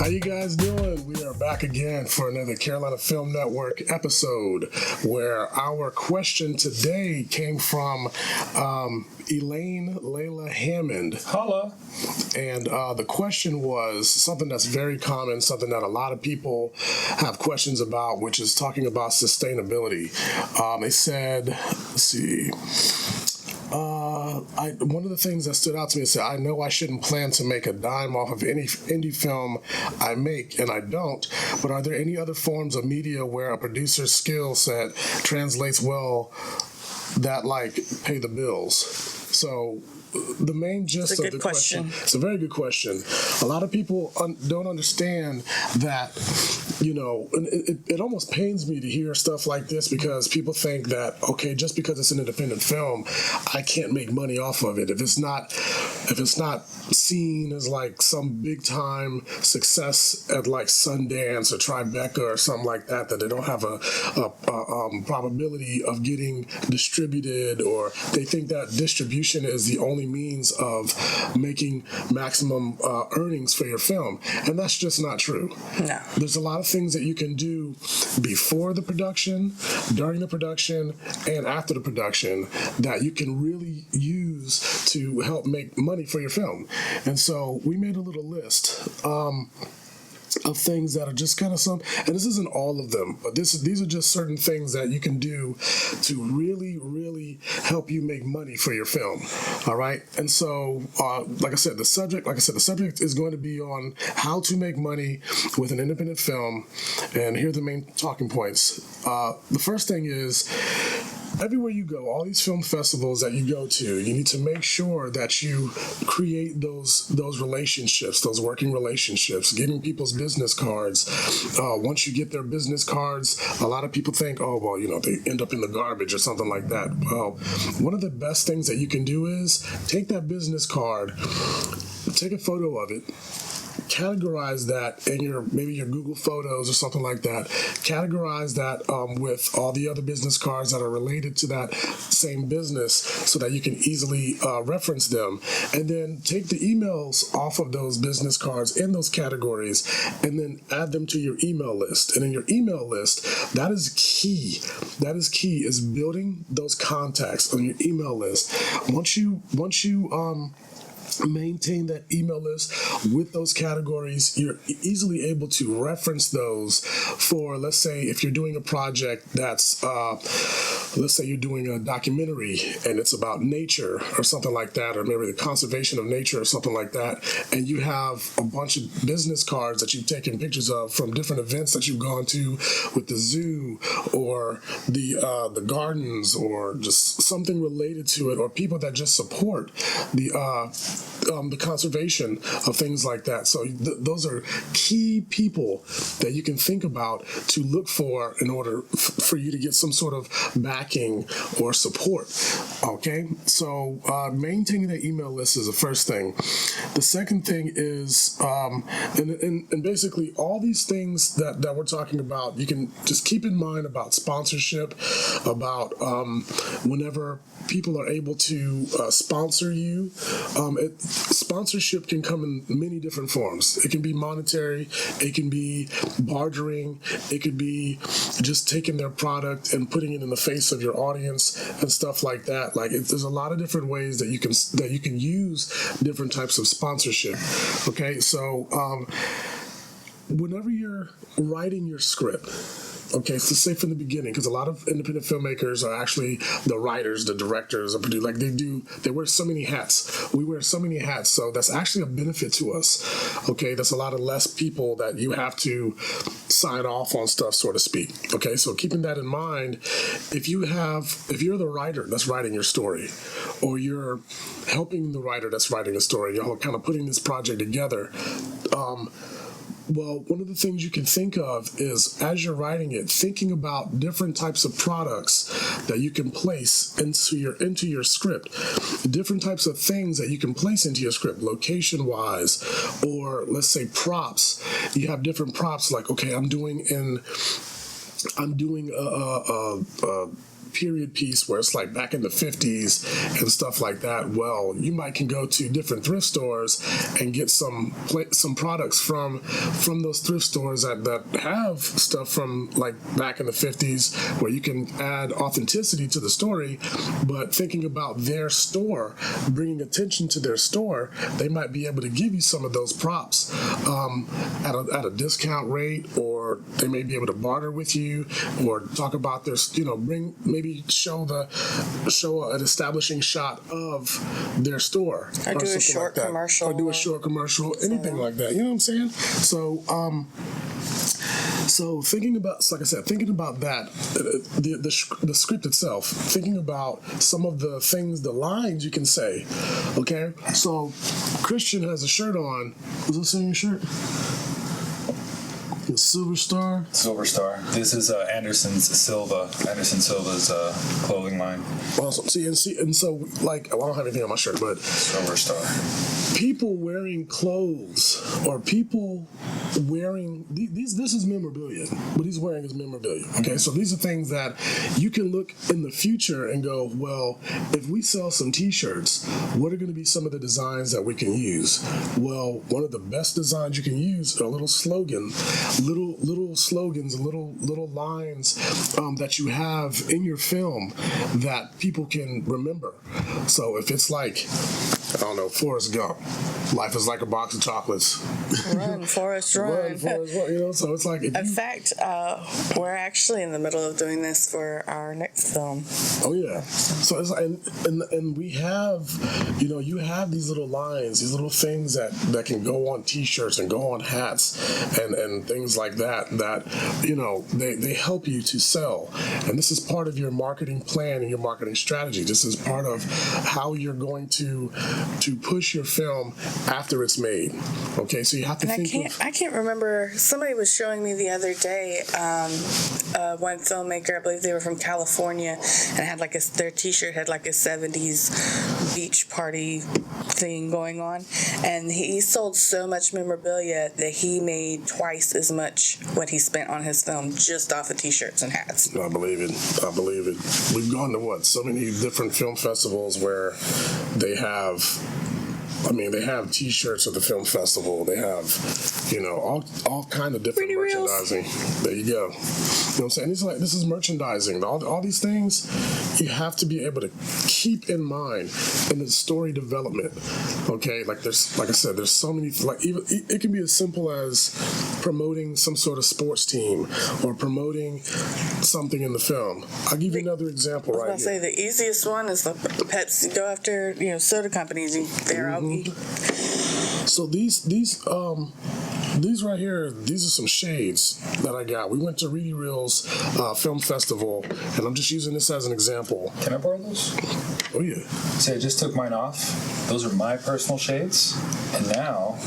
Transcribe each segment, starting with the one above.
How you guys doing? We are back again for another Carolina Film Network episode where our question today came from Elaine Layla Hammond. Holla. And the question was something that's very common, something that a lot of people have questions about, which is talking about sustainability. They said, let's see. One of the things that stood out to me is that I know I shouldn't plan to make a dime off of any indie film I make, and I don't, but are there any other forms of media where a producer's skill set translates well that, like, pay the bills? So the main gist of the question, it's a very good question. A lot of people don't understand that, you know, it almost pains me to hear stuff like this because people think that, okay, just because it's an independent film, I can't make money off of it. If it's not seen as like some big time success at like Sundance or Tribeca or something like that, that they don't have a probability of getting distributed, or they think that distribution is the only means of making maximum earnings for your film. And that's just not true. No. There's a lot of things that you can do before the production, during the production, and after the production that you can really use to help make money for your film. And so we made a little list of things that are just kind of and this isn't all of them, but these are just certain things that you can do to really, really help you make money for your film. All right. And so, like I said, the subject is going to be on how to make money with an independent film. And here are the main talking points. The first thing is, everywhere you go, all these film festivals that you go to, you need to make sure that you create those relationships, those working relationships, getting people's business cards. Once you get their business cards, a lot of people think, oh, well, you know, they end up in the garbage or something like that. Well, one of the best things that you can do is take that business card, take a photo of it, categorize that in maybe your Google Photos or something like that. Categorize that with all the other business cards that are related to that same business so that you can easily reference them. And then take the emails off of those business cards in those categories and then add them to your email list. And in your email list, that is key. That is key, is building those contacts on your email list. Once you maintain that email list with those categories, you're easily able to reference those for, let's say, if you're doing a project that's, let's say you're doing a documentary and it's about nature or something like that, or maybe the conservation of nature or something like that, and you have a bunch of business cards that you've taken pictures of from different events that you've gone to with the zoo or the gardens or just something related to it, or people that just support the conservation of things like that. So those are key people that you can think about to look for in order for you to get some sort of backing or support. Okay, so maintaining that email list is the first thing. The second thing is, and basically all these things that we're talking about, you can just keep in mind about sponsorship, about whenever people are able to sponsor you. Sponsorship can come in many different forms. It can be monetary, it can be bartering, it could be just taking their product and putting it in the face of your audience and stuff like that. Like, there's a lot of different ways that you can use different types of sponsorship. Okay, so whenever you're writing your script, Okay, so say from the beginning, because a lot of independent filmmakers are actually the writers, the directors, the producers. Like they wear so many hats. We wear so many hats, so that's actually a benefit to us. Okay, that's a lot of less people that you have to sign off on stuff, so to speak. Okay, so keeping that in mind, if you're the writer that's writing your story, or you're helping the writer that's writing a story, y'all kind of putting this project together. Well, one of the things you can think of is, as you're writing it, thinking about different types of products that you can place into your script, different types of things that you can place into your script, location-wise, or let's say props. You have different props, like, okay, I'm doing a period piece where it's like back in the 50s and stuff like that. Well, you can go to different thrift stores and get some products from those thrift stores that have stuff from like back in the 50s, where you can add authenticity to the story. But thinking about their store, bringing attention to their store, they might be able to give you some of those props at a discount rate, or they may be able to barter with you, or talk about their, maybe show an establishing shot of their store, or do a short commercial, anything like that. You know what I'm saying? So thinking about that, the script itself, thinking about some of the things, the lines you can say. Okay, so Christian has a shirt on. Was this in your shirt? The Silver Star. This is Anderson Silva's clothing line. Awesome. So like, I don't have anything on my shirt, but Silver Star. People wearing clothes, or people wearing these. This is memorabilia. What he's wearing is memorabilia. Okay, so these are things that you can look in the future and go, well, if we sell some T-shirts, what are going to be some of the designs that we can use? Well, one of the best designs you can use are little slogans, little lines that you have in your film that people can remember. So if it's like, I don't know, Forrest Gump, life is like a box of chocolates. Run, Forrest, run. Run, Forrest, run. So it's like... In fact, we're actually in the middle of doing this for our next film. Oh, yeah. So it's like, and we have, you have these little lines, these little things that can go on T-shirts and go on hats and things like that, they help you to sell. And this is part of your marketing plan and your marketing strategy. This is part of how you're going to push your film after it's made. Okay, so you have to I can't remember. Somebody was showing me the other day, one filmmaker, I believe they were from California, and had their T-shirt had like a 70s beach party thing going on, and he sold so much memorabilia that he made twice as much what he spent on his film just off of T-shirts and hats. I believe it. We've gone to so many different film festivals where they have T-shirts at the film festival. They have, all kind of different Reedy Reels. merchandising. There you go. You know what I'm saying? This is merchandising. All these things you have to be able to keep in mind in the story development. Okay, like I said, there's so many. Like even it can be as simple as promoting some sort of sports team or promoting something in the film. I'll give you another example right here. I was going to say the easiest one is the Pepsi. Go after soda companies. They're out. So these right here, these are some shades that I got. We went to Reedy Reels Film Festival, and I'm just using this as an example. Can I borrow those? Oh, yeah. See, I just took mine off. Those are my personal shades. And now...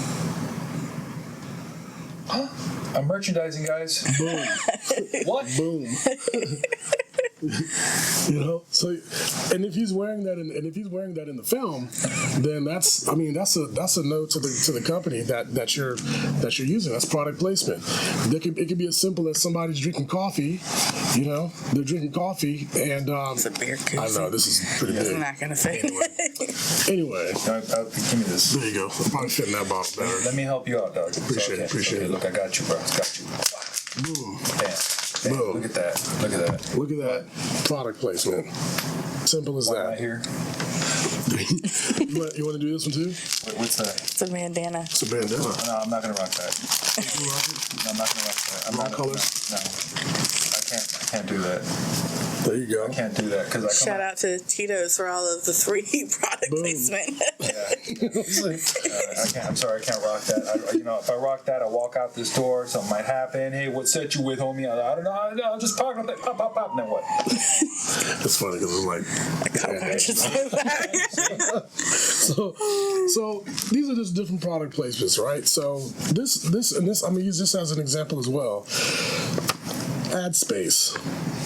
I'm merchandising, guys. Boom. What? Boom. So, and if he's wearing that in the film, then that's a note to the company that you're using. That's product placement. It could be as simple as somebody's drinking coffee. They're drinking coffee, and it's a beer koozie. I know this is pretty big. It's not gonna fit. Anyway, give me this. There you go. I'll probably fit in that bottle better. Let me help you out, dog. Appreciate it. Look, I got you, bro. Got you. Boom. Bam. Boom. Look at that. Look at that product placement. Simple as that. Right here. You want to do this one too? What's that? It's a bandana. It's a bandana. No, I'm not gonna rock that. You rock it? No, I'm not gonna rock that. Wrong colors? No. can't do that. There you go. I can't do that because Shout out to Tito's for all of the free product placement. I can't. I'm sorry, I can't rock that. If I rock that, I walk out this door. Something might happen. Hey, what set you with, homie? I don't know. I'll just park up there. Pop, pop, pop. And then what? It's funny because it's like. So these are just different product placements, right? So this. I'm gonna use this as an example as well. Ad space.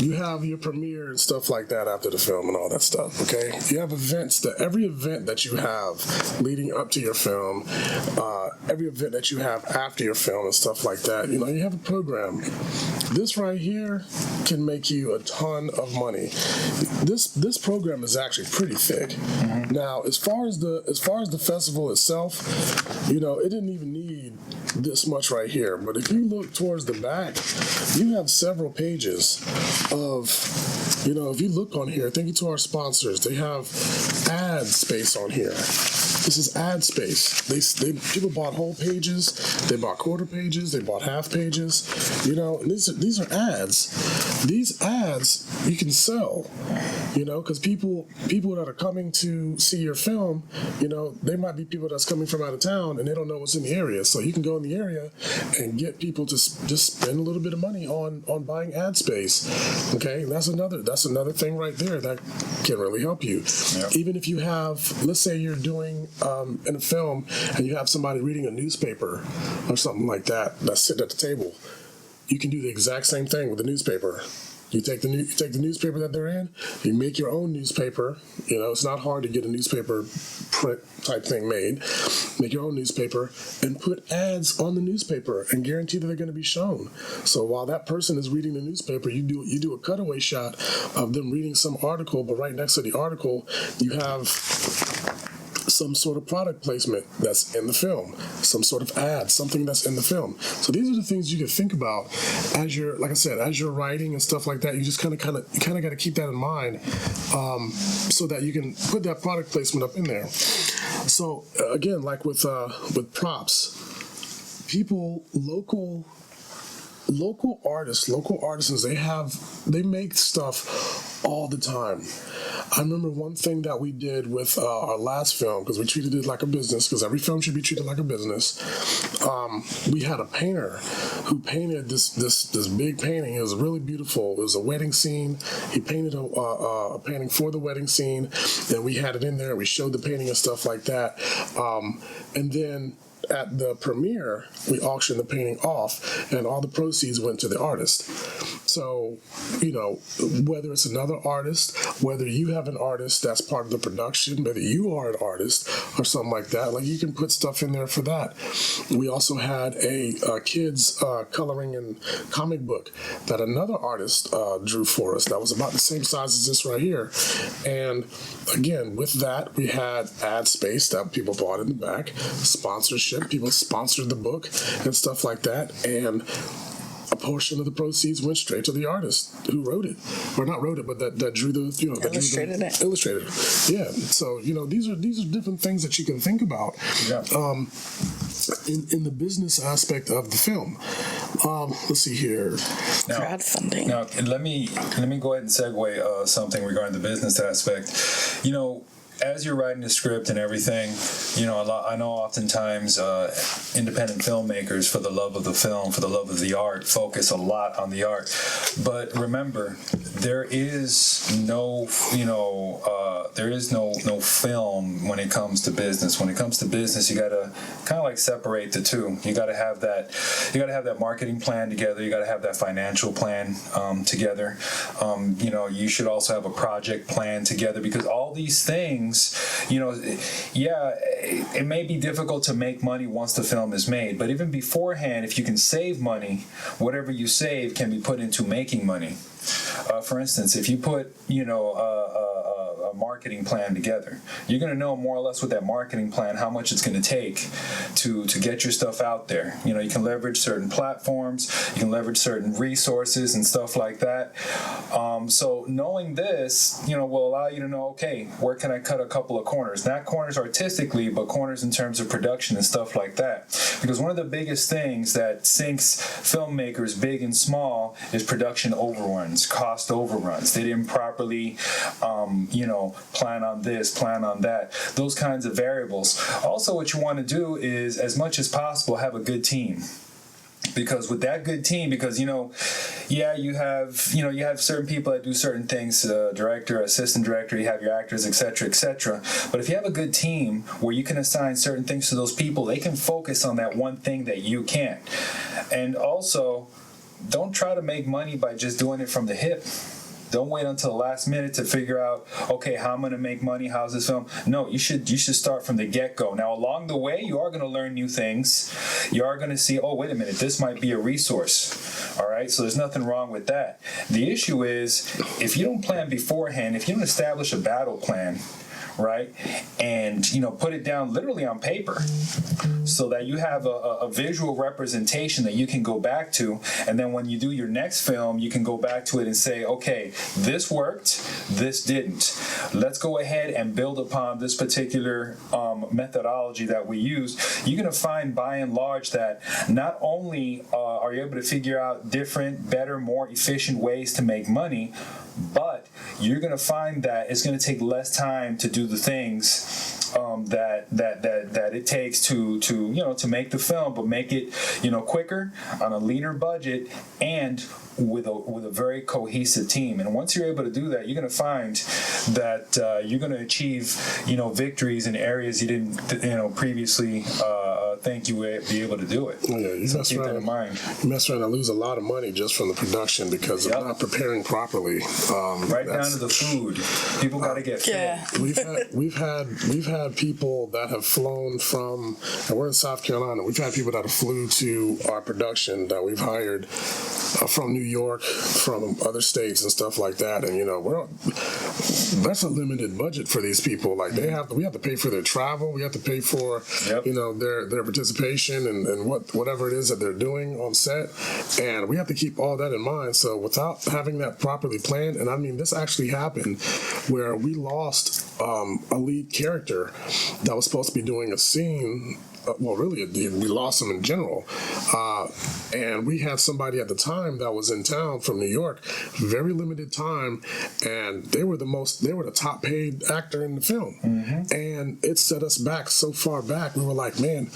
You have your premiere and stuff like that after the film and all that stuff, okay? You have events that every event that you have leading up to your film, every event that you have after your film and stuff like that, you have a program. This right here can make you a ton of money. This program is actually pretty thick. Mm-hmm. Now, as far as the festival itself, it didn't even need this much right here. But if you look towards the back, you have several pages of, if you look on here, thank you to our sponsors, they have ad space on here. This is ad space. People bought whole pages, they bought quarter pages, they bought half pages, and these are ads. These ads you can sell, because people that are coming to see your film, they might be people that's coming from out of town and they don't know what's in the area. So you can go in the area and get people to just spend a little bit of money on buying ad space. Okay, that's another thing right there that can really help you. Yep. Even if you have, let's say you're doing in a film and you have somebody reading a newspaper or something like that that's sitting at the table, you can do the exact same thing with the newspaper. You take the newspaper that they're in, you make your own newspaper. It's not hard to get a newspaper print type thing made. Make your own newspaper and put ads on the newspaper and guarantee that they're going to be shown. So while that person is reading the newspaper, you do a cutaway shot of them reading some article, but right next to the article, you have some sort of product placement that's in the film, some sort of ad, something that's in the film. So these are the things you can think about as you're, like I said, as you're writing and stuff like that. You just kind of got to keep that in mind, so that you can put that product placement up in there. So again, like with props, local artisans, they make stuff all the time. I remember one thing that we did with our last film, because we treated it like a business, because every film should be treated like a business. We had a painter who painted this big painting. It was really beautiful. It was a wedding scene. He painted a painting for the wedding scene, and we had it in there. We showed the painting and stuff like that. And then at the premiere, we auctioned the painting off, and all the proceeds went to the artist. So, whether it's another artist, whether you have an artist that's part of the production, whether you are an artist or something like that, like you can put stuff in there for that. We also had a kids coloring and comic book that another artist drew for us that was about the same size as this right here. And again, with that, we had ad space that people bought in the back, sponsorship. People sponsored the book and stuff like that, and a portion of the proceeds went straight to the artist who wrote it, or not wrote it, but that drew the illustrated it. Yeah. So these are different things that you can think about. Yeah. In the business aspect of the film. Let's see here. Now, crowdfunding. Now let me go ahead and segue something regarding the business aspect. As you're writing the script and everything, I know oftentimes independent filmmakers, for the love of the film, for the love of the art, focus a lot on the art. But remember, there is no film when it comes to business. When it comes to business, you gotta kind of like separate the two. You gotta have that marketing plan together. You gotta have that financial plan together. You should also have a project plan together, because all these things, it may be difficult to make money once the film is made, but even beforehand, if you can save money, whatever you save can be put into making money. For instance, if you put, a marketing plan together, you're going to know more or less with that marketing plan how much it's going to take to get your stuff out there. You can leverage certain platforms, you can leverage certain resources and stuff like that. So knowing this, will allow you to know, okay, where can I cut a couple of corners? Not corners artistically, but corners in terms of production and stuff like that. Because one of the biggest things that sinks filmmakers, big and small, is production overruns, cost overruns. They didn't properly, plan on this, plan on that, those kinds of variables. Also, what you want to do is, as much as possible, have a good team. Because with that good team, you have certain people that do certain things, director, assistant director, you have your actors, etc., etc. But if you have a good team where you can assign certain things to those people, they can focus on that one thing that you can't. And also, don't try to make money by just doing it from the hip. Don't wait until the last minute to figure out, okay, how I'm going to make money, how's this film? No, you should start from the get-go. Now, along the way, you are going to learn new things. You are going to see, oh, wait a minute, this might be a resource. All right, so there's nothing wrong with that. The issue is, if you don't plan beforehand, if you don't establish a battle plan, right, and put it down literally on paper so that you have a visual representation that you can go back to, and then when you do your next film you can go back to it and say, okay, this worked, this didn't, let's go ahead and build upon this particular methodology that we use. You're going to find by and large that not only are you able to figure out different, better, more efficient ways to make money, but you're going to find that it's going to take less time to do the things that it takes to make the film, but make it quicker, on a leaner budget, and with a very cohesive team. And once you're able to do that, you're going to find that you're going to achieve victories in areas you didn't previously think you would be able to do it. Yeah, you so keep that in mind. You mess around and lose a lot of money just from the production because of not preparing properly. Right down to the food. People got to get fit. Yeah. We've had people that have flown from, and we're in South Carolina. We've had people that have flew to our production that we've hired from New York, from other states and stuff like that. And that's a limited budget for these people. Like we have to pay for their travel. We have to pay for their participation and whatever it is that they're doing on set. And we have to keep all that in mind. So without having that properly planned, and I mean this actually happened where we lost a lead character that was supposed to be doing a scene. We lost him in general. And we had somebody at the time that was in town from New York, very limited time, and they were the top paid actor in the film. Mm-hmm. And it set us back so far back. We were like, man,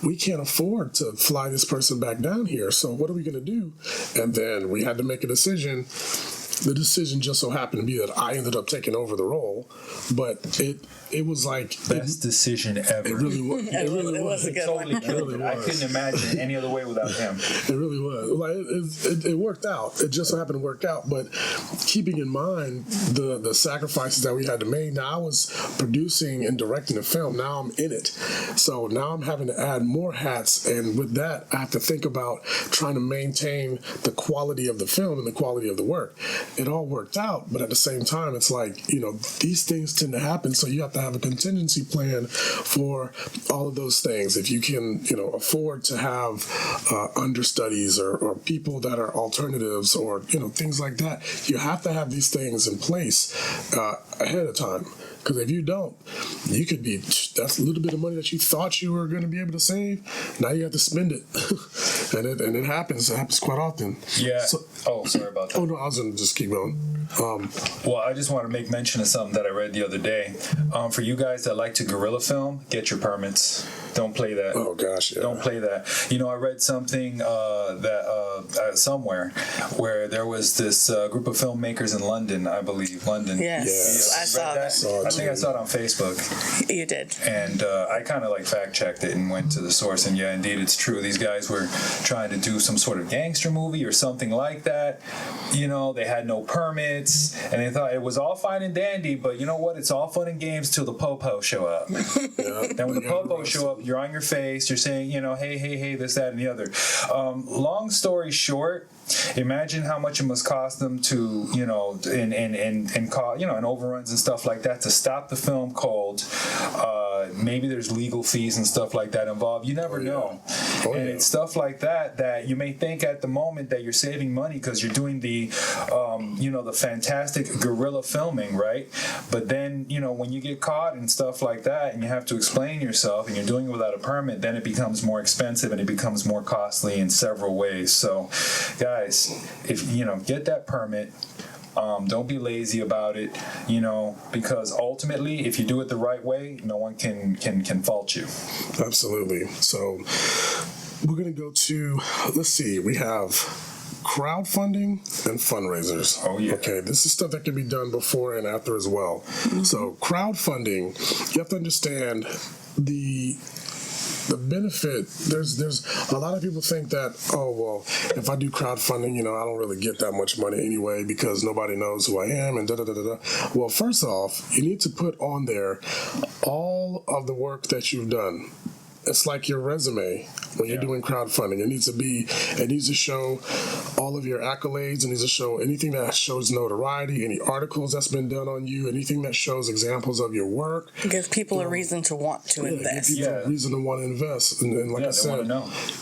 we can't afford to fly this person back down here. So what are we going to do? And then we had to make a decision. The decision just so happened to be that I ended up taking over the role, but it was like best decision ever. It really was. It really was. A good totally killed it. I couldn't imagine any other way without him. It really was. Like it worked out. It just so happened to work out. But keeping in mind the sacrifices that we had to make. Now I was producing and directing the film. Now I'm in it. So now I'm having to add more hats, and with that I have to think about trying to maintain the quality of the film and the quality of the work. It all worked out, but at the same time, it's like, these things tend to happen, so you have to have a contingency plan for all of those things. If you can, afford to have understudies or people that are alternatives or, things like that, you have to have these things in place ahead of time. Because if you don't, you could be, that's a little bit of money that you thought you were going to be able to save. Now you have to spend it. and it happens. It happens quite often. Yeah. Sorry about that. Oh, no, I was going to just keep going. Well, I just want to make mention of something that I read the other day. For you guys that like to guerrilla film, get your permits. Don't play that. Oh, gosh, yeah. Don't play that. I read something somewhere where there was this group of filmmakers in London, I believe. London. Yes. I saw that. I think I saw it on Facebook. You did. And I kind of fact-checked it and went to the source. And yeah, indeed, it's true. These guys were trying to do some sort of gangster movie or something like that. They had no permits. minutes, and they thought it was all fine and dandy, but you know what? It's all fun and games till the po-po show up. Then when the po-po show up, you're on your face, you're saying, hey, this, that, and the other. Long story short, imagine how much it must cost them to, in overruns and stuff like that, to stop the film cold. Maybe there's legal fees and stuff like that involved. You never know. And it's stuff like that you may think at the moment that you're saving money because you're doing the, the fantastic guerrilla filming, right? But then, when you get caught and stuff like that and you have to explain yourself and you're doing it without a permit, then it becomes more expensive and it becomes more costly in several ways. So, guys, if, get that permit. Don't be lazy about it, because ultimately, if you do it the right way, no one can fault you. Absolutely. So we're going to go to, let's see, we have crowdfunding and fundraisers. Oh, yeah. Okay, this is stuff that can be done before and after as well. Mm-hmm. So crowdfunding, you have to understand the benefit. There's a lot of people think that, if I do crowdfunding, I don't really get that much money anyway because nobody knows who I am and da-da-da-da-da. Well, first off, you need to put on there all of the work that you've done. It's like your resume when you're doing crowdfunding. It needs to show all of your accolades. It needs to show anything that shows notoriety, any articles that's been done on you, anything that shows examples of your work. Give people a reason to want to invest. Give people a reason to want to invest. And like I said,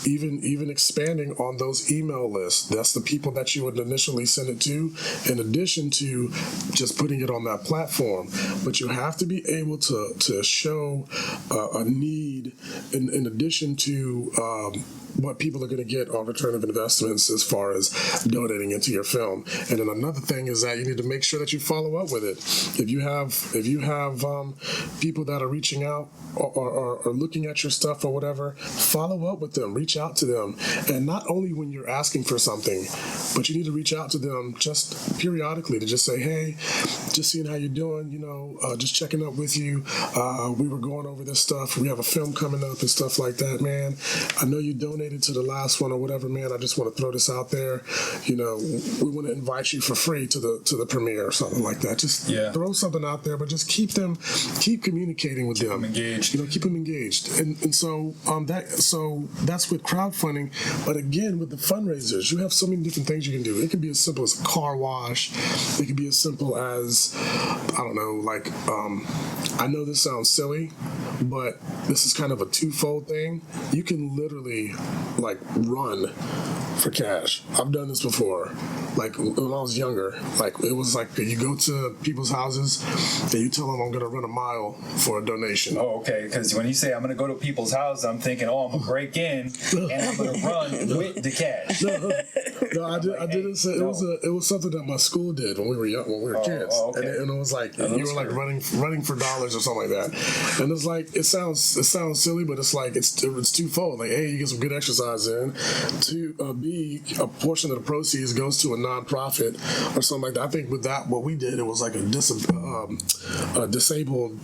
even expanding on those email lists. That's the people that you would initially send it to, in addition to just putting it on that platform. But you have to be able to show a need in addition to what people are going to get on return of investments as far as donating into your film. And then another thing is that you need to make sure that you follow up with it. If you have people that are reaching out or looking at your stuff or whatever, follow up with them, reach out to them. And not only when you're asking for something, but you need to reach out to them just periodically to just say, hey, just seeing how you're doing, just checking up with you. We were going over this stuff. We have a film coming up and stuff like that, man. I know you donated to the last one or whatever, man. I just want to throw this out there. We want to invite you for free to the premiere or something like that. Just throw something out there, but just keep communicating with them. Engaged. Keep them engaged. And so that's with crowdfunding. But again, with the fundraisers, you have so many different things you can do. It can be as simple as a car wash. It can be as simple as, I don't know, like, I know this sounds silly, but this is kind of a twofold thing. You can literally run for cash. I've done this before. Like when I was younger, it was like you go to people's houses and you tell them I'm going to run a mile for a donation. Oh, okay. Because when you say I'm going to go to people's house, I'm thinking, I'm going to break in and I'm going to run with the cash. No, I didn't say it was something that my school did when we were young, when we were kids. Oh, okay. And it was like you were running for dollars or something like that. And it's like it sounds silly, but it's like it's twofold. Like, A, you get some good exercise in. B, a portion of the proceeds goes to a nonprofit or something like that. I think with that, what we did, it was like a disabled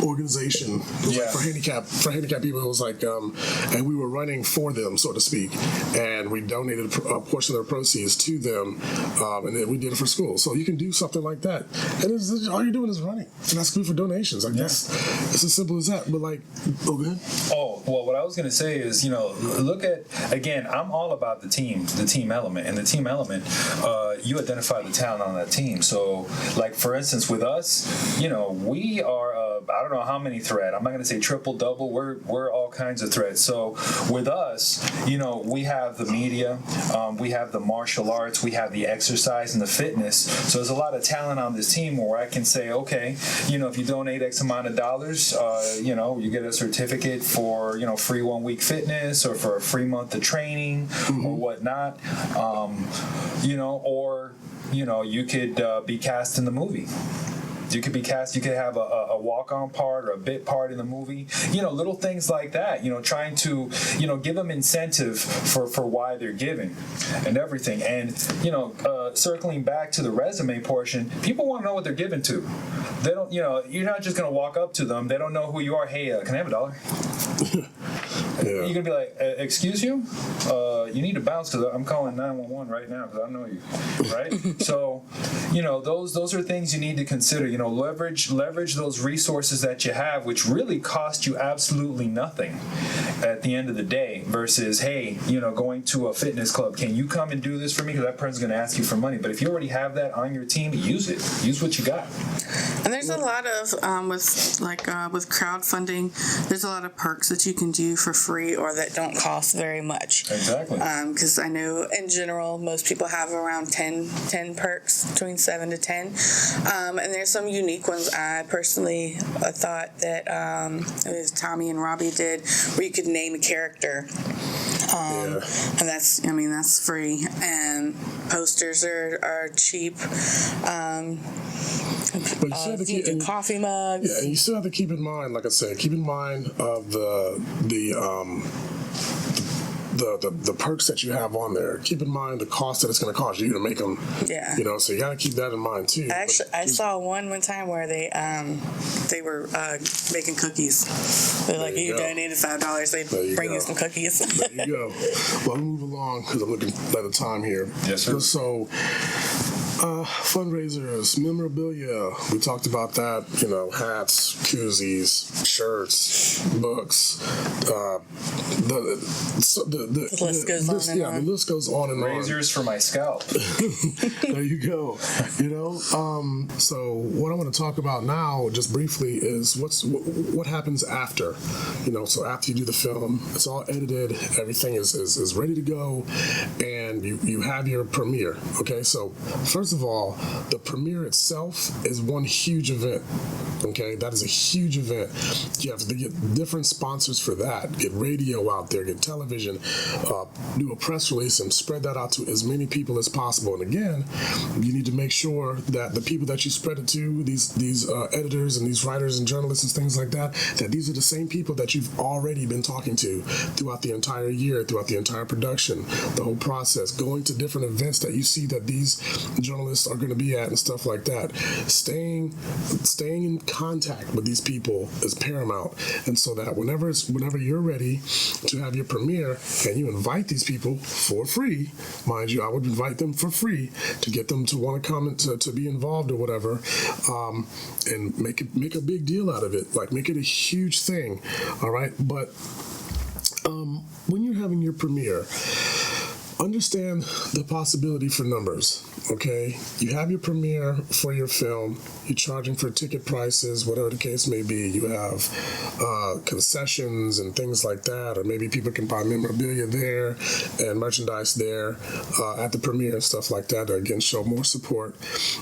organization. It was like for handicapped people. It was like, and we were running for them, so to speak, and we donated a portion of the proceeds to them, and then we did it for school. So you can do something like that, and all you're doing is running, and that's good for donations. I guess it's as simple as that. But go ahead. Oh, well, what I was going to say is, look at, again, I'm all about the team element. And the team element, you identify the talent on that team. So, for instance, with us, we are, I don't know how many thread. I'm not going to say triple, double. We're all kinds of threads. So with us, we have the media, we have the martial arts, we have the exercise and the fitness. So there's a lot of talent on this team where I can say, okay, if you donate X amount of dollars, you get a certificate for, free 1 week fitness or for a free month of training or whatnot, or, you could be cast in the movie. You could be cast, you could have a walk-on part or a bit part in the movie. Little things like that, trying to, give them incentive for why they're giving and everything. And, circling back to the resume portion, people want to know what they're giving to. They don't, you're not just going to walk up to them. They don't know who you are. Hey, can I have $1? Yeah. You're gonna be like, excuse you, you need to bounce because I'm calling 911 right now because I know you, right? So, those are things you need to consider. Leverage those resources that you have, which really cost you absolutely nothing at the end of the day. Versus, hey, going to a fitness club, can you come and do this for me? Because that person's gonna ask you for money. But if you already have that on your team, use it. Use what you got. And there's a lot of with crowdfunding, there's a lot of perks that you can do for free or that don't cost very much. Exactly. Because I know in general most people have around 10 perks, between 7 to 10, and there's some unique ones. I personally thought that it was Tommy and Robbie did, where you could name a character. And that's free, and posters are cheap. But you still have to keep coffee mugs. Yeah, and you still have to keep in mind, like I said, keep in mind of the perks that you have on there. Keep in mind the cost that it's going to cost you to make them. Yeah. So you got to keep that in mind too. Actually, I saw one time where they were making cookies. They're like, you donated $5, they bring you some cookies. There you go. Well, I'll move along because I'm looking at the time here. Yes, sir. So, fundraisers, memorabilia. We talked about that. Hats, koozies, shirts, books. The list goes on and on. The list goes on and on. Razors for my scalp. There you go. So what I want to talk about now, just briefly, is what happens after. So after you do the film, it's all edited, everything is ready to go, and you have your premiere. Okay, so first of all, the premiere itself is one huge event. Okay, that is a huge event. You have to get different sponsors for that, get radio out there, get television, do a press release and spread that out to as many people as possible. And again, you need to make sure that the people that you spread it to, these editors and these writers and journalists and things like that these are the same people that you've already been talking to throughout the entire year, throughout the entire production, the whole process, going to different events that you see that these journalists are going to be at and stuff like that. Staying in contact with these people is paramount, and so that whenever you're ready to have your premiere and you invite these people for free, mind you, I would invite them for free to get them to want to come to be involved or whatever, and make a big deal out of it, like make it a huge thing. All right, but when you're having your premiere, understand the possibility for numbers. Okay, you have your premiere for your film, you're charging for ticket prices, whatever the case may be. You have concessions and things like that, or maybe people can buy memorabilia there and merchandise there at the premiere and stuff like that to again show more support.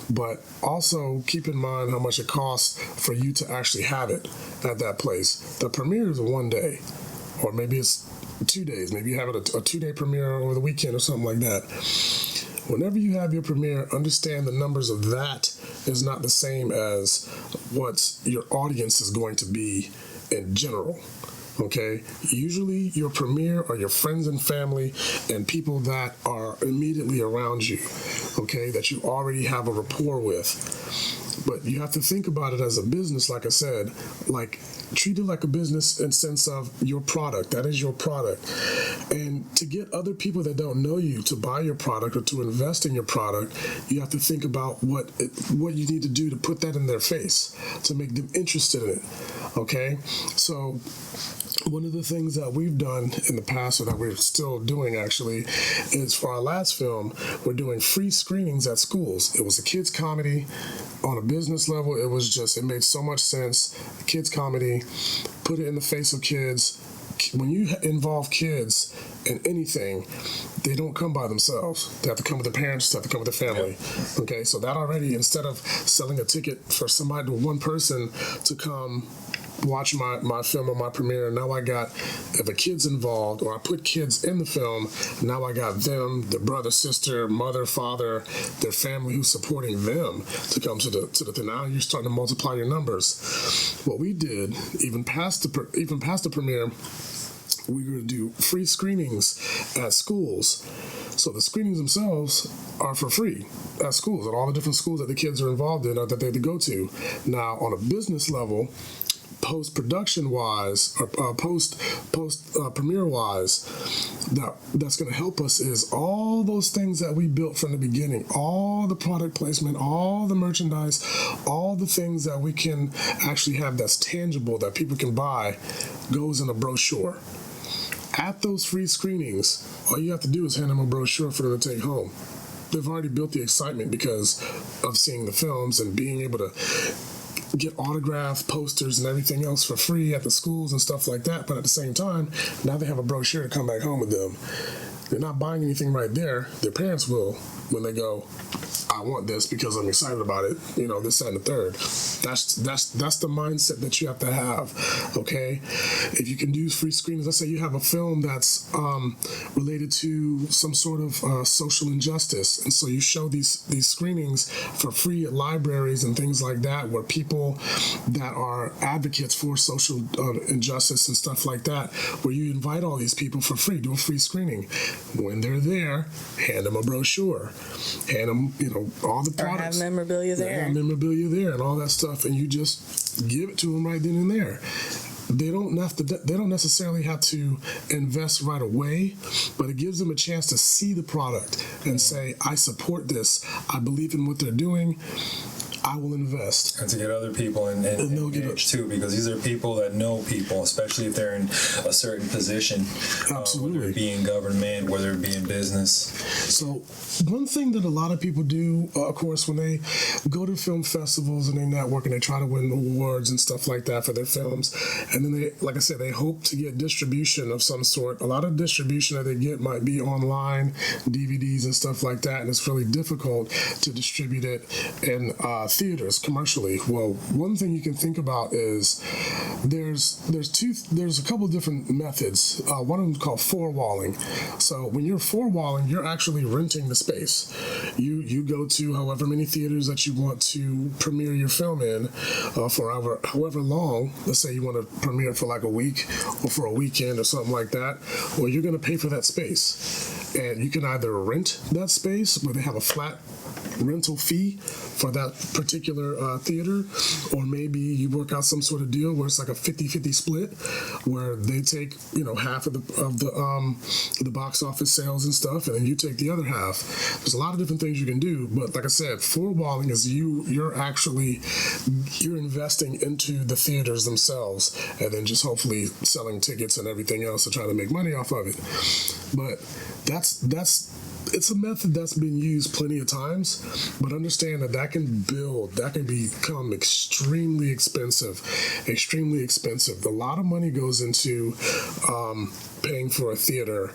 But also keep in mind how much it costs for you to actually have it at that place. The premiere is one day, or maybe it's 2 days. Maybe you have it a 2-day premiere over the weekend or something like that. Whenever you have your premiere, understand the numbers of that is not the same as what your audience is going to be in general. Okay? Usually your premiere are your friends and family and people that are immediately around you, okay, that you already have a rapport with. But you have to think about it as a business, like I said, like treat it like a business in sense of your product. That is your product. And to get other people that don't know you to buy your product or to invest in your product, you have to think about what you need to do to put that in their face, to make them interested in it. Okay? So one of the things that we've done in the past, or that we're still doing actually, is for our last film, we're doing free screenings at schools. It was a kids' comedy. On a business level, it made so much sense. Kids' comedy, put it in the face of kids. When you involve kids in anything, they don't come by themselves. They have to come with their parents, they have to come with their family. Yep. Okay, so that already, instead of selling a ticket for somebody, one person to come watch my film or my premiere, now I got, if a kid's involved or I put kids in the film, now I got them, the brother, sister, mother, father, their family who's supporting them to come to the thing. Now you're starting to multiply your numbers. What we did, even past the premiere, we're going to do free screenings at schools. So the screenings themselves are for free at schools, at all the different schools that the kids are involved in or that they go to. Now, on a business level, post-production wise or post premiere wise that's going to help us is all those things that we built from the beginning, all the product placement, all the merchandise, all the things that we can actually have that's tangible that people can buy goes in a brochure. At those free screenings, all you have to do is hand them a brochure for them to take home. They've already built the excitement because of seeing the films and being able to get autographs, posters, and everything else for free at the schools and stuff like that. But at the same time, now they have a brochure to come back home with them. They're not buying anything right there. Their parents will when they go, I want this because I'm excited about it, this, that, and the third. That's the mindset that you have to have, okay? If you can do free screenings, let's say you have a film that's related to some sort of social injustice, and so you show these screenings for free at libraries and things like that, where people that are advocates for social injustice and stuff like that, where you invite all these people for free, do a free screening. When they're there, hand them a brochure, hand them, all the products. Or have memorabilia there. Have memorabilia there and all that stuff, and you just give it to them right then and there. They don't necessarily have to invest right away, but it gives them a chance to see the product and say, I support this. I believe in what they're doing. I will invest. And to get other people engaged too, because these are people that know people, especially if they're in a certain position. Absolutely. Whether it be in government, whether it be in business. So one thing that a lot of people do, of course, when they go to film festivals and they network and they try to win awards and stuff like that for their films, and then they, like I said, they hope to get distribution of some sort. A lot of distribution that they get might be online, DVDs and stuff like that, and it's really difficult to distribute it in theaters commercially. Well, one thing you can think about is there's a couple different methods. One of them is called four-walling. So when you're four-walling, you're actually renting the space. You go to however many theaters that you want to premiere your film in for however long. Let's say you want to premiere it for like a week or for a weekend or something like that. Well, you're going to pay for that space, and you can either rent that space where they have a flat rental fee for that particular theater, or maybe you work out some sort of deal where it's like a 50-50 split, where they take half of the box office sales and stuff, and then you take the other half. There's a lot of different things you can do, but like I said, four-walling is you're investing into the theaters themselves, and then just hopefully selling tickets and everything else to try to make money off of it. But it's a method that's been used plenty of times, but understand that can become extremely expensive. A lot of money goes into paying for a theater,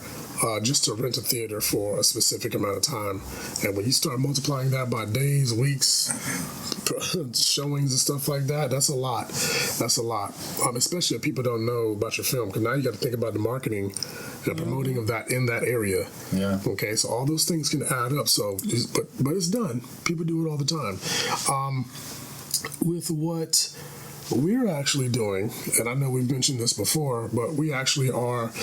just to rent a theater for a specific amount of time. And when you start multiplying that by days, weeks, showings and stuff like that, that's a lot. Especially if people don't know about your film, because now you got to think about the marketing and promoting of that in that area. Yeah. Okay, so all those things can add up. So, but it's done. People do it all the time. With what we're actually doing, and I know we've mentioned this before, but we actually have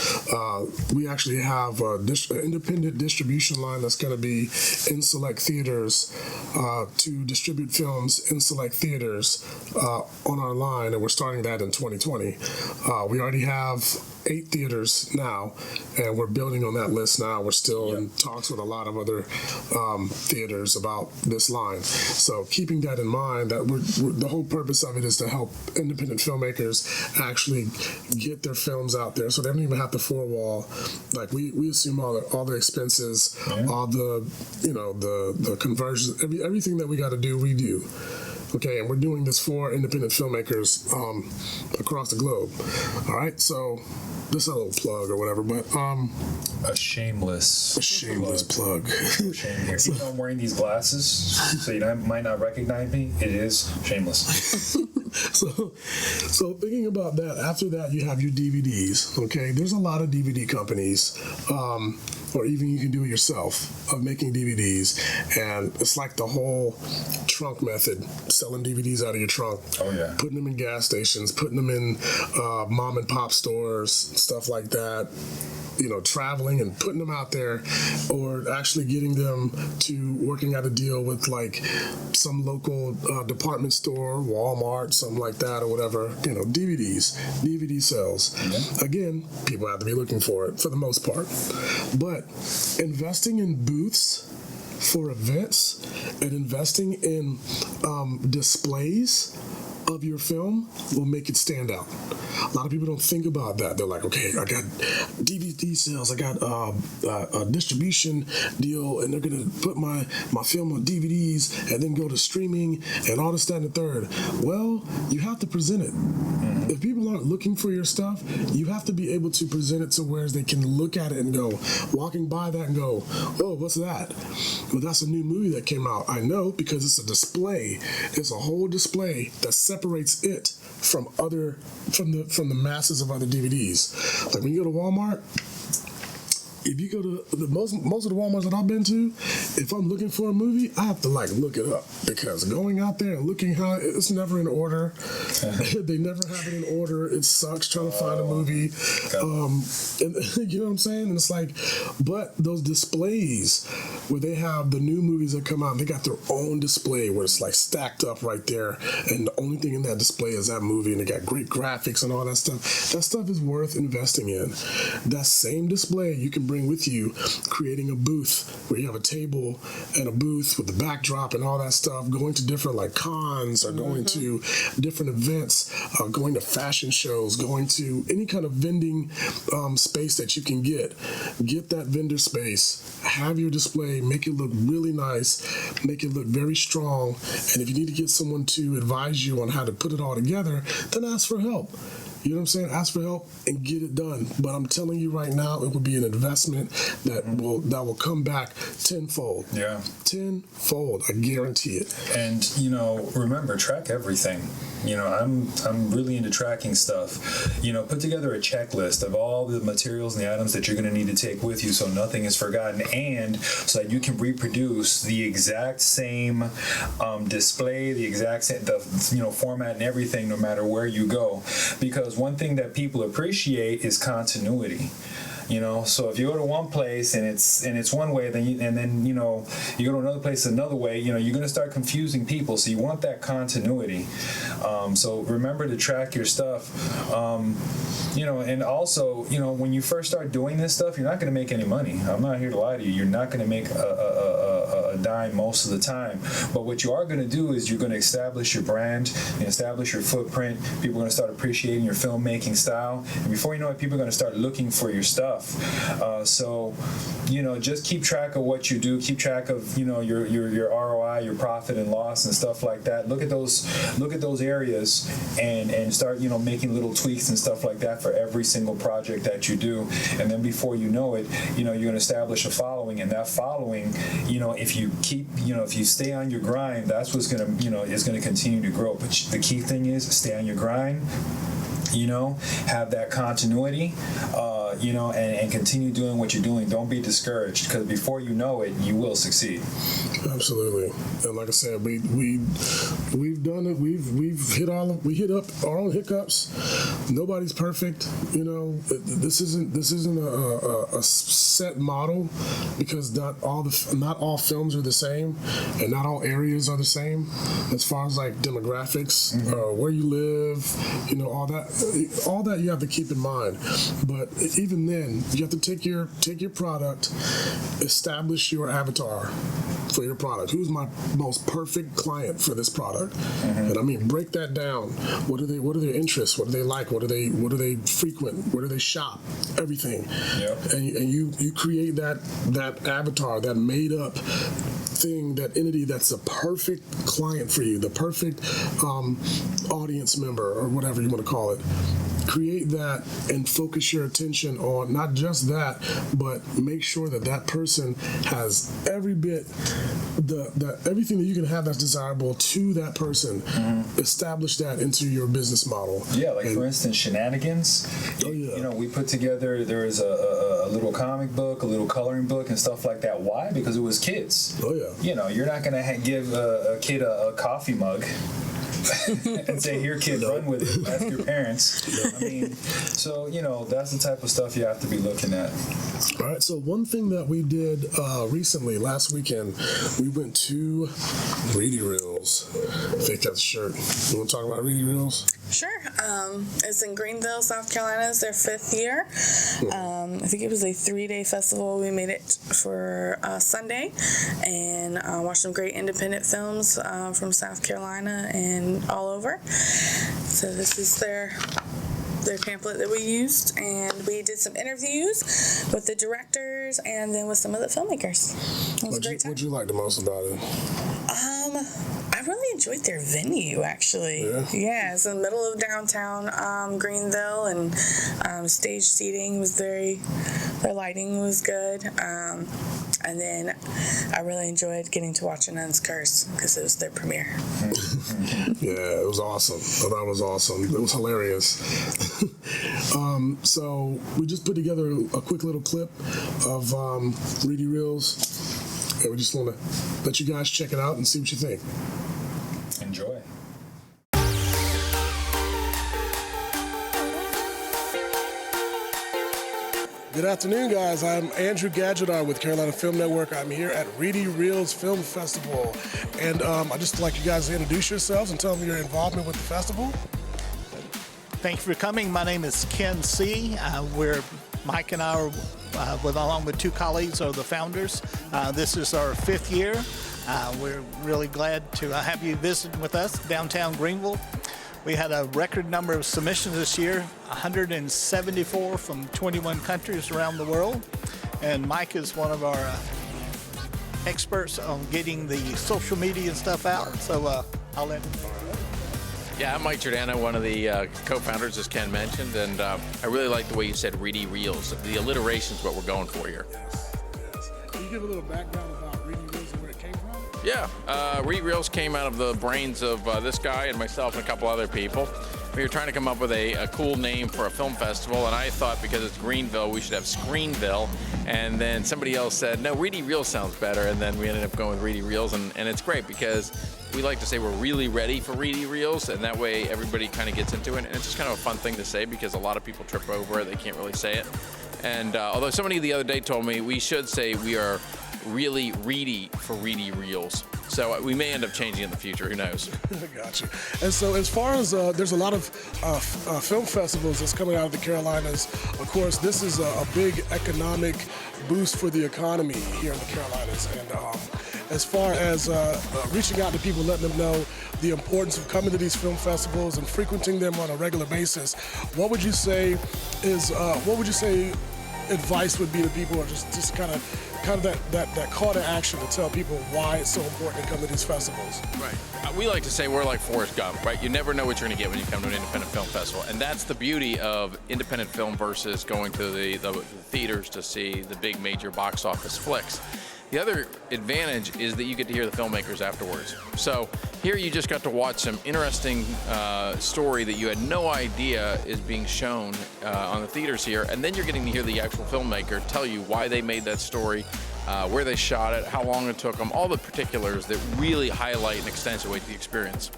an independent distribution line that's going to be in select theaters to distribute films in select theaters on our line, and we're starting that in 2020. We already have 8 theaters now, and we're building on that list now. We're still in talks with a lot of other theaters about this line. So keeping that in mind, that the whole purpose of it is to help independent filmmakers actually get their films out there, so they don't even have to four-wall. Like we assume all the expenses, all the the conversions, everything that we got to do, we do. Okay, and we're doing this for independent filmmakers across the globe. All right, so this is a little plug or whatever, but a shameless plug. Shame here. Even though I'm wearing these glasses, so you might not recognize me, it is shameless. So thinking about that, after that you have your DVDs. Okay, there's a lot of DVD companies or even you can do it yourself, of making DVDs. And it's like the whole trunk method, selling DVDs out of your trunk. Oh, yeah. Putting them in gas stations, putting them in mom and pop stores, stuff like that. You know, traveling and putting them out there, or actually getting them to working out a deal with like some local department store, Walmart, something like that, or whatever. You know, DVD sales. Yeah. Again, people have to be looking for it for the most part. But investing in booths for events and investing in displays of your film will make it stand out. A lot of people don't think about that. They're like, okay, I got DVD sales, I got a distribution deal, and they're gonna put my film on DVDs and then go to streaming and all this, that, and the third. Well, you have to present it. Mm-hmm. If people aren't looking for your stuff, you have to be able to present it to where they can look at it and go, walking by that and go, oh, what's that? Well, that's a new movie that came out. I know, because it's a display. It's a whole display that separates it from the masses of other DVDs. Like when you go to Walmart, if you go to most of the Walmarts that I've been to, if I'm looking for a movie, I have to like look it up, because going out there and looking how it's never in order. They never have it in order. It sucks trying to find a movie. And you know what I'm saying? And it's like, but those displays where they have the new movies that come out, they got their own display where it's like stacked up right there, and the only thing in that display is that movie, and they got great graphics and all that stuff. That stuff is worth investing in. That same display you can bring with you, creating a booth where you have a table and a booth with the backdrop and all that stuff, going to different like cons, or going to different events, going to fashion shows, going to any kind of vending space that you can get that vendor space, have your display, make it look really nice, make it look very strong. And if you need to get someone to advise you on how to put it all together, then ask for help. You know what I'm saying? Ask for help and get it done. But I'm telling you right now, it will be an investment that will come back tenfold. Yeah. Tenfold. I guarantee it. And, you know, remember, track everything. You know, I'm really into tracking stuff. You know, put together a checklist of all the materials and the items that you're going to need to take with you, so nothing is forgotten, and so that you can reproduce the exact same display, the exact same, format and everything, no matter where you go. Because one thing that people appreciate is continuity. You know, so if you go to one place and it's one way, then you go to another place another way. You know, you're going to start confusing people. So you want that continuity. So remember to track your stuff. And also, when you first start doing this stuff, you're not going to make any money. I'm not here to lie to you. You're not going to make a dime most of the time. But what you are going to do is you're going to establish your brand, and establish your footprint. People are going to start appreciating your filmmaking style, and before you know it, people are going to start looking for your stuff. So just keep track of what you do. Keep track of your ROI, your profit and loss, and stuff like that. Look at those areas and start making little tweaks and stuff like that for every single project that you do. And then before you know it, you're going to establish a following, and that following, if you stay on your grind, that's what's going to is going to continue to grow. But the key thing is stay on your grind. Have that continuity, and continue doing what you're doing. Don't be discouraged, because before you know it, you will succeed. Absolutely. And like I said, we've done it. We hit up our own hiccups. Nobody's perfect. This isn't a set model, because not all films are the same, and not all areas are the same as far as like demographics, where you live, all that you have to keep in mind. But even then, you have to take your product, establish your avatar for your product. Who's my most perfect client for this product? And I mean, break that down. What are their interests? What do they like? What do they frequent? Where do they shop? Everything. Yep. And you create that avatar, that made up thing, that entity that's a perfect client for you, the perfect audience member, or whatever you want to call it. Create that and focus your attention on not just that, but make sure that person has every bit, everything that you can have that's desirable to that person. Establish that into your business model. Yeah, for instance, Shenanigans. We put together, there is a little comic book, a little coloring book, and stuff like that. Why? Because it was kids. Oh yeah. You know, you're not going to give a kid a coffee mug and say, "Here, kid, run with it." Ask your parents. I mean, so that's the type of stuff you have to be looking at. All right. So one thing that we did recently, last weekend, we went to Reedy Reels. I think that's a shirt. You want to talk about Reedy Reels? Sure. It's in Greenville, South Carolina. It's their 5th year. I think it was a 3-day festival. We made it for Sunday and watched some great independent films from South Carolina and all over. So this is their pamphlet that we used, and we did some interviews with the directors and then with some of the filmmakers. It was a great time. What'd you like the most about it? I really enjoyed their venue, actually. Yeah, it's in the middle of downtown Greenville, and stage seating was their lighting was good. And then I really enjoyed getting to watch Anand's Curse because it was their premiere. Yeah, it was awesome. That was awesome. It was hilarious. So we just put together a quick little clip of Reedy Reels, and we just want to let you guys check it out and see what you think. Enjoy. Good afternoon, guys. I'm Andrew Gadgetar with Carolina Film Network. I'm here at Reedy Reels Film Festival. And I'd just like you guys to introduce yourselves and tell me your involvement with the festival. Thank you for coming. My name is Ken C. Mike and I are, along with 2 colleagues, are the founders. This is our 5th year. We're really glad to have you visit with us downtown Greenville. We had a record number of submissions this year, 174 from 21 countries around the world. And Mike is one of our experts on getting the social media and stuff out. So I'll let him. Yeah, I'm Mike Giordano, one of the co-founders, as Ken mentioned, and I really like the way you said Reedy Reels. The alliteration is what we're going for here. Yes. Can you give a little background about Reedy Reels and where it came from? Yeah, Reedy Reels came out of the brains of this guy and myself and a couple other people. We were trying to come up with a cool name for a film festival, and I thought because it's Greenville, we should have Screenville. And then somebody else said, no, Reedy Reels sounds better, and then we ended up going with Reedy Reels, and it's great because we like to say we're really ready for Reedy Reels, and that way everybody kind of gets into it, and it's just kind of a fun thing to say because a lot of people trip over it, they can't really say it. And although somebody the other day told me we should say we are really reedy for Reedy Reels. So we may end up changing in the future. Who knows? Got you. And so as far as there's a lot of film festivals that's coming out of the Carolinas. Of course, this is a big economic boost for the economy here in the Carolinas. And as far as reaching out to people, letting them know the importance of coming to these film festivals and frequenting them on a regular basis, what would you say advice would be to people, or just kind of that call to action to tell people why it's so important to come to these festivals? Right. We like to say we're like Forrest Gump, right? You never know what you're going to get when you come to an independent film festival. And that's the beauty of independent film versus going to the theaters to see the big major box office flicks. The other advantage is that you get to hear the filmmakers afterwards. So here you just got to watch some interesting story that you had no idea is being shown on the theaters here, and then you're getting to hear the actual filmmaker tell you why they made that story, where they shot it, how long it took them, all the particulars that really highlight and accentuate the experience.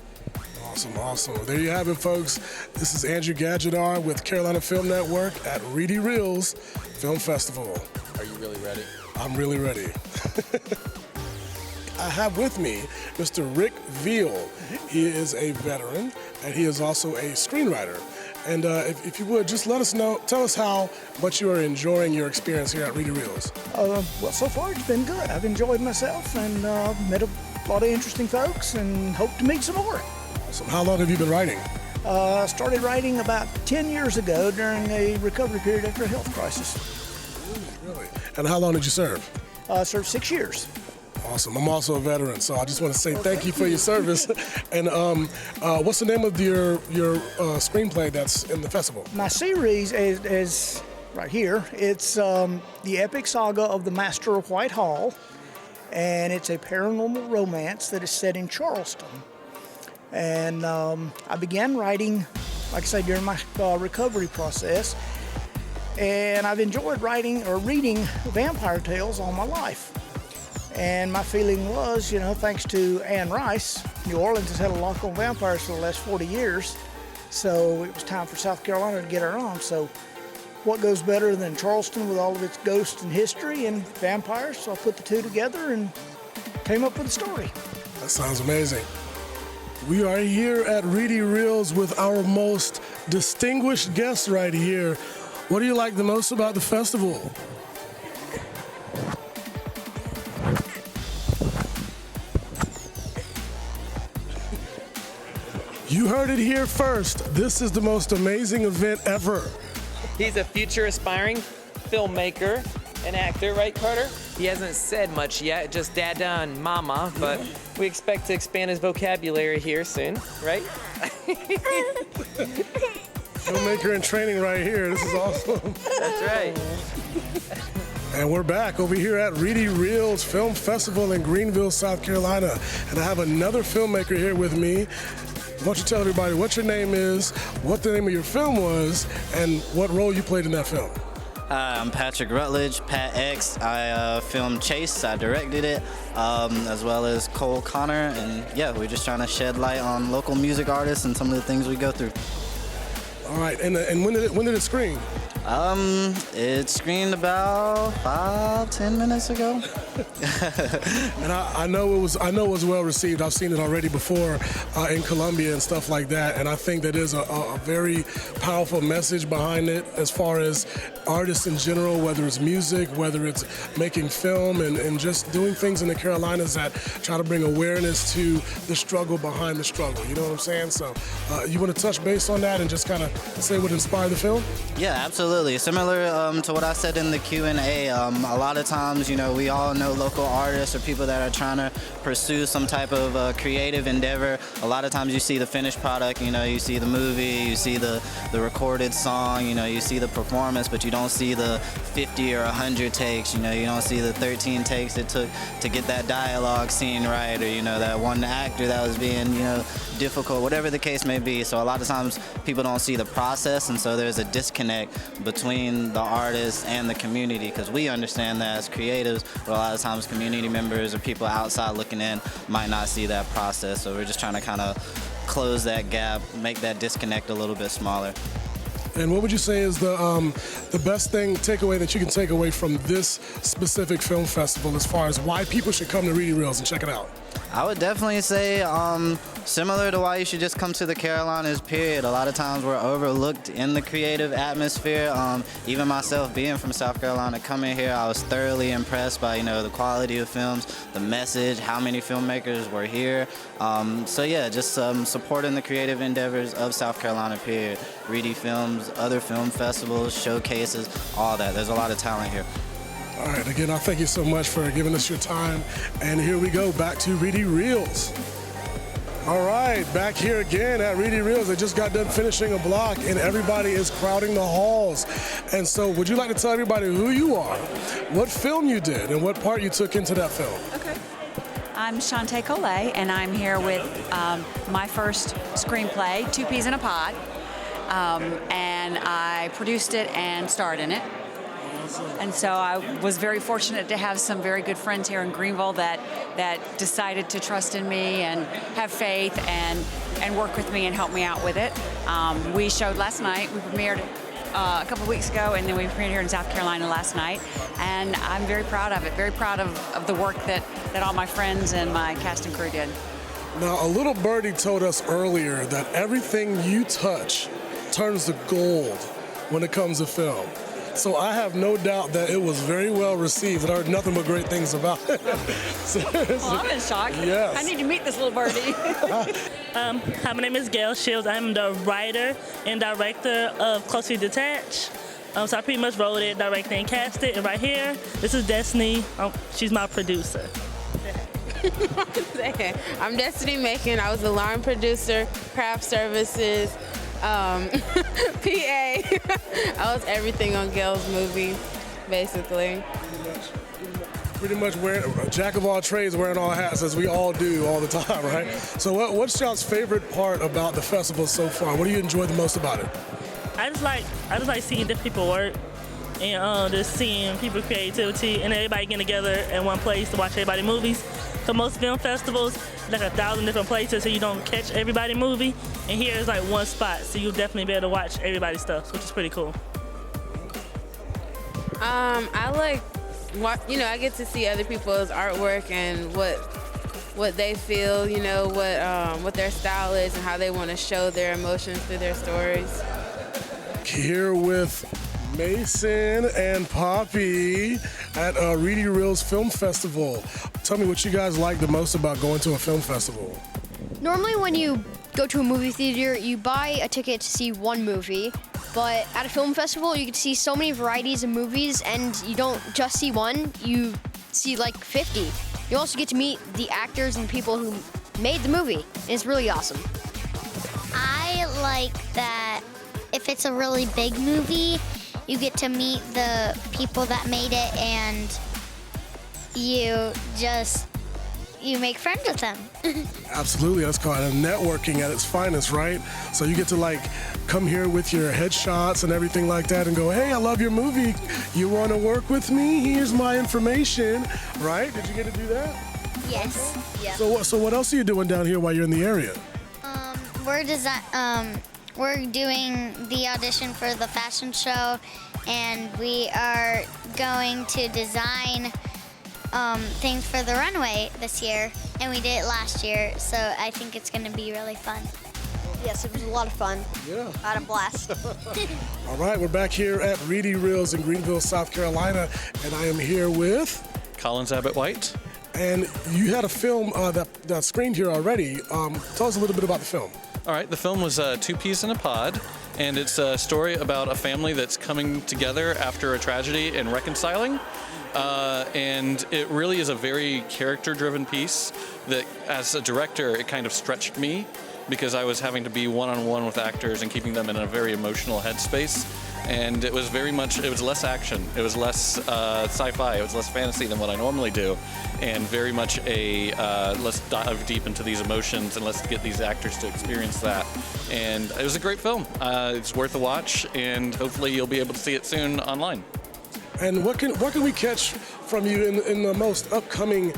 Awesome. There you have it, folks. This is Andrew Gadgetar with Carolina Film Network at Reedy Reels Film Festival. Are you really ready? I'm really ready. I have with me Mr. Rick Veal. He is a veteran, and he is also a screenwriter. And if you would, just let us know, tell us how much you are enjoying your experience here at Reedy Reels. Well, so far it's been good. I've enjoyed myself and met a lot of interesting folks and hope to meet some more. Awesome. How long have you been writing? I started writing about 10 years ago during a recovery period after a health crisis. Really? And how long did you serve? I served 6 years. Awesome. I'm also a veteran, so I just want to say thank you for your service. And what's the name of your screenplay that's in the festival? My series is right here. It's the epic saga of the Master of White Hall, and it's a paranormal romance that is set in Charleston. And I began writing, like I said, during my recovery process. and I've enjoyed writing or reading vampire tales all my life. And my feeling was, thanks to Anne Rice, New Orleans has had a lock on vampires for the last 40 years. So it was time for South Carolina to get our own. So what goes better than Charleston with all of its ghosts and history and vampires? So I put the two together and came up with a story. That sounds amazing. We are here at Reedy Reels with our most distinguished guest right here. What do you like the most about the festival? You heard it here first. This is the most amazing event ever. He's a future aspiring filmmaker and actor, right, Carter? He hasn't said much yet, just dada and mama, but we expect to expand his vocabulary here soon, right? Filmmaker in training right here. This is awesome. That's right. And we're back over here at Reedy Reels Film Festival in Greenville, South Carolina. And I have another filmmaker here with me. Why don't you tell everybody what your name is, what the name of your film was, and what role you played in that film? Hi, I'm Patrick Rutledge, Pat X. I filmed Chase, I directed it, as well as Cole Connor. And yeah, we're just trying to shed light on local music artists and some of the things we go through. All right, and when did it screen? It screened about 5-10 minutes ago. And I know it was well received. I've seen it already before in Columbia and stuff like that. And I think that is a very powerful message behind it as far as artists in general, whether it's music, whether it's making film and just doing things in the Carolinas that try to bring awareness to the struggle behind the struggle. You know what I'm saying? So you want to touch base on that and just kind of say what inspired the film? Yeah, absolutely. Similar to what I said in the Q&A, a lot of times, we all know local artists or people that are trying to pursue some type of creative endeavor. A lot of times you see the finished product, you see the movie, you see the recorded song, you see the performance, but you don't see the 50 or 100 takes, you don't see the 13 takes it took to get that dialogue scene right, or, that one actor that was being, difficult, whatever the case may be. So a lot of times people don't see the process, and so there's a disconnect between the artists and the community, because we understand that as creatives, but a lot of times community members or people outside looking in might not see that process. So we're just trying to kind of close that gap, make that disconnect a little bit smaller. And what would you say is the best takeaway that you can take away from this specific film festival as far as why people should come to Reedy Reels and check it out? I would definitely say similar to why you should just come to the Carolinas, period. A lot of times we're overlooked in the creative atmosphere. Even myself, being from South Carolina, coming here, I was thoroughly impressed by, the quality of films, the message, how many filmmakers were here. So yeah, just supporting the creative endeavors of South Carolina, period. Reedy Films, other film festivals, showcases, all that. There's a lot of talent here. All right, again, I thank you so much for giving us your time. And here we go, back to Reedy Reels. All right, back here again at Reedy Reels. They just got done finishing a block and everybody is crowding the halls. And so would you like to tell everybody who you are, what film you did, and what part you took into that film? Okay. I'm Shantae Collet, and I'm here with my first screenplay, Two Peas in a Pod. And I produced it and starred in it. And so I was very fortunate to have some very good friends here in Greenville that decided to trust in me and have faith and work with me and help me out with it. We showed last night. We premiered a couple of weeks ago, and then we premiered here in South Carolina last night. And I'm very proud of it, very proud of the work that all my friends and my cast and crew did. Now, a little birdie told us earlier that everything you touch turns to gold when it comes to film. So I have no doubt that it was very well received, and I heard nothing but great things about it. Well, I'm in shock. Yes. I need to meet this little birdie. Hi, my name is Gail Shields. I'm the writer and director of Closely Detached. So I pretty much wrote it, directed, and cast it. And right here, this is Destiny. She's my producer. I'm Destiny Macon. I was the line producer, craft services, PA. I was everything on Gail's movie, basically. Pretty much wearing a jack of all trades, wearing all hats, as we all do all the time, right? So what's y'all's favorite part about the festival so far? What do you enjoy the most about it? I just like seeing different people work. and just seeing people's creativity and everybody getting together in one place to watch everybody movies. For most film festivals, like 1,000 different places, so you don't catch everybody movie. And here is like one spot, so you'll definitely be able to watch everybody's stuff, which is pretty cool. I like, I get to see other people's artwork and what they feel, what their style is and how they want to show their emotions through their stories. Here with Mason and Poppy at Reedy Reels Film Festival. Tell me what you guys like the most about going to a film festival. Normally when you go to a movie theater, you buy a ticket to see one movie, but at a film festival, you get to see so many varieties of movies, and you don't just see one, you see like 50. You also get to meet the actors and people who made the movie, and it's really awesome. I like that if it's a really big movie, you get to meet the people that made it, and you make friends with them. Absolutely, that's called networking at its finest, right? So you get to come here with your headshots and everything like that and go, hey, I love your movie. You want to work with me? Here's my information, right? Did you get to do that? Yes. Yeah. So what else are you doing down here while you're in the area? We're doing the audition for the fashion show, and we are going to design things for the runway this year, and we did it last year, so I think it's going to be really fun. Yes, it was a lot of fun. Yeah. I had a blast. All right, we're back here at Reedy Reels in Greenville, South Carolina, and I am here with Collins Abbott White. And you had a film that screened here already. Tell us a little bit about the film. All right, the film was Two Peas in a Pod, and it's a story about a family that's coming together after a tragedy and reconciling. And it really is a very character-driven piece that, as a director, it kind of stretched me because I was having to be one-on-one with actors and keeping them in a very emotional headspace. And it was less action, it was less sci-fi, it was less fantasy than what I normally do, and very much let's dive deep into these emotions and let's get these actors to experience that. And it was a great film. It's worth a watch, and hopefully you'll be able to see it soon online. And what can we catch from you in the most upcoming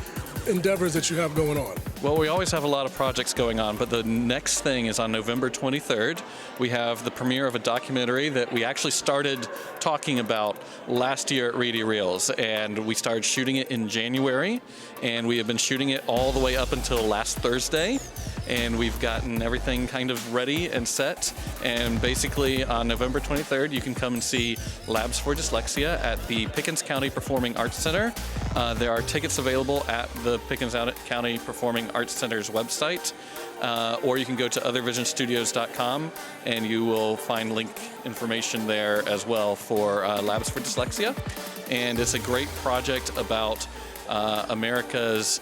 endeavors that you have going on? Well, we always have a lot of projects going on, but the next thing is on November 23rd. We have the premiere of a documentary that we actually started talking about last year at Reedy Reels, and we started shooting it in January, and we have been shooting it all the way up until last Thursday, and we've gotten everything kind of ready and set. And basically on November 23rd, you can come and see Labs for Dyslexia at the Pickens County Performing Arts Center. There are tickets available at the Pickens County Performing Arts Center's website, or you can go to othervisionstudios.com and you will find link information there as well for Labs for Dyslexia. And it's a great project about America's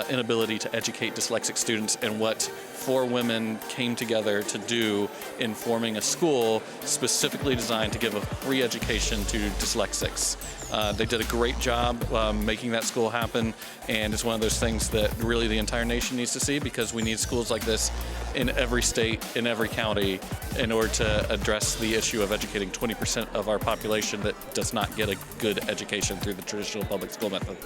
inability to educate dyslexic students and what 4 women came together to do in forming a school specifically designed to give a free education to dyslexics. They did a great job making that school happen, and it's one of those things that really the entire nation needs to see, because we need schools like this in every state, in every county, in order to address the issue of educating 20% of our population that does not get a good education through the traditional public school method.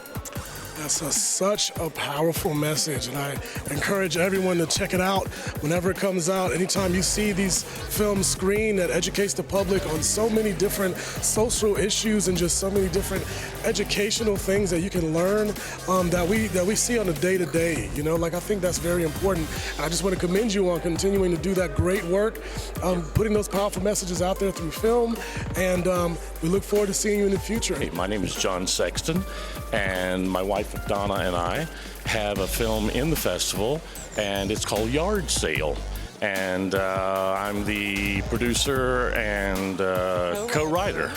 That's such a powerful message, and I encourage everyone to check it out whenever it comes out. Anytime you see these films screened that educates the public on so many different social issues and just so many different educational things that you can learn that we see on a day-to-day, I think that's very important. And I just want to commend you on continuing to do that great work, putting those powerful messages out there through film, and we look forward to seeing you in the future. Hey, my name is John Sexton, and my wife Donna and I have a film in the festival, and it's called Yard Sale. And I'm the producer and co-writer.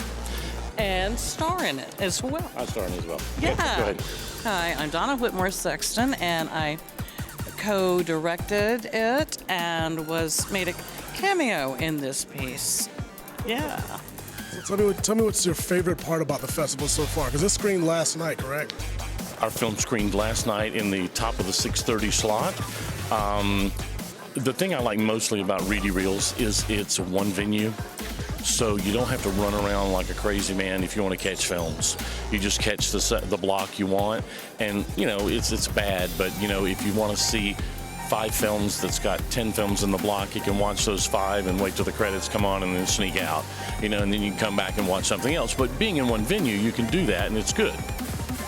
And star in it as well. I star in it as well. Yeah. Okay, go ahead. Hi, I'm Donna Whitmore Sexton, and I co-directed it and made a cameo in this piece. Yeah. So tell me what's your favorite part about the festival so far? Because it screened last night, correct? Our film screened last night in the top of the 6:30 slot. The thing I like mostly about Reedy Reels is it's one venue. So you don't have to run around like a crazy man if you want to catch films. You just catch the block you want, and it's bad. But if you want to see 5 films that's got 10 films in the block, you can watch those 5 and wait till the credits come on and then sneak out. And then you can come back and watch something else. But being in one venue, you can do that, and it's good.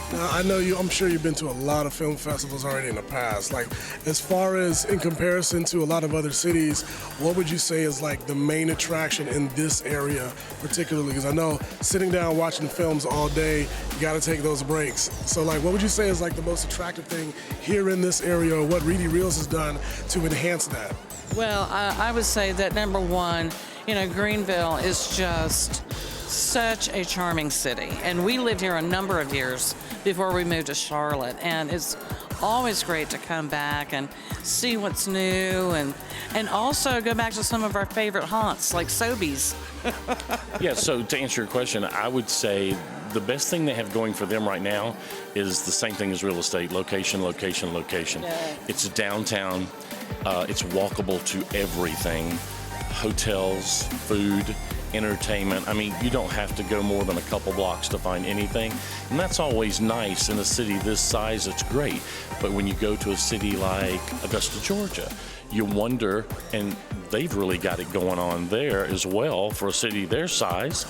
Now, I know I'm sure you've been to a lot of film festivals already in the past. Like, as far as in comparison to a lot of other cities, what would you say is like the main attraction in this area particularly? Because I know sitting down watching films all day, you got to take those breaks. So like, what would you say is like the most attractive thing here in this area, or what Reedy Reels has done to enhance that? Well, I would say that number one, Greenville is just such a charming city. And we lived here a number of years before we moved to Charlotte. And it's always great to come back and see what's new and also go back to some of our favorite haunts like Sobeys. Yeah, so to answer your question, I would say the best thing they have going for them right now is the same thing as real estate: location, location, location. Yeah. It's downtown. It's walkable to everything: hotels, food, entertainment. I mean, you don't have to go more than a couple blocks to find anything. And that's always nice in a city this size. It's great. But when you go to a city like Augusta, Georgia, you wonder, and they've really got it going on there as well for a city their size.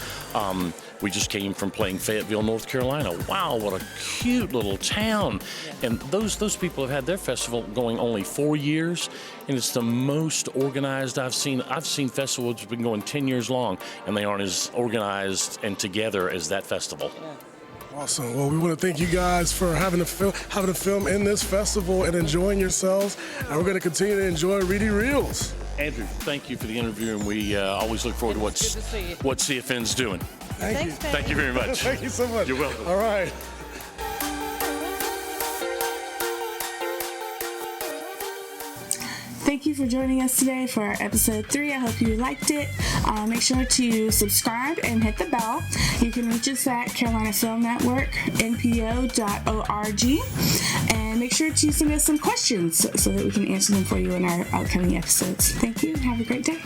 We just came from playing Fayetteville, North Carolina. Wow, what a cute little town. And those people have had their festival going only 4 years, and it's the most organized I've seen. I've seen festivals that have been going 10 years long, and they aren't as organized and together as that festival. Awesome. Well, we want to thank you guys for having a film in this festival and enjoying yourselves. And we're going to continue to enjoy Reedy Reels. Andrew, thank you for the interview, and we always look forward to what CFN's doing. Thank you. Thank you very much. Thank you so much. You're welcome. All right. Thank you for joining us today for episode 3. I hope you liked it. Make sure to subscribe and hit the bell. You can reach us at Carolina Film Network, npo.org. And make sure to send us some questions so that we can answer them for you in our upcoming episodes. Thank you. Have a great day.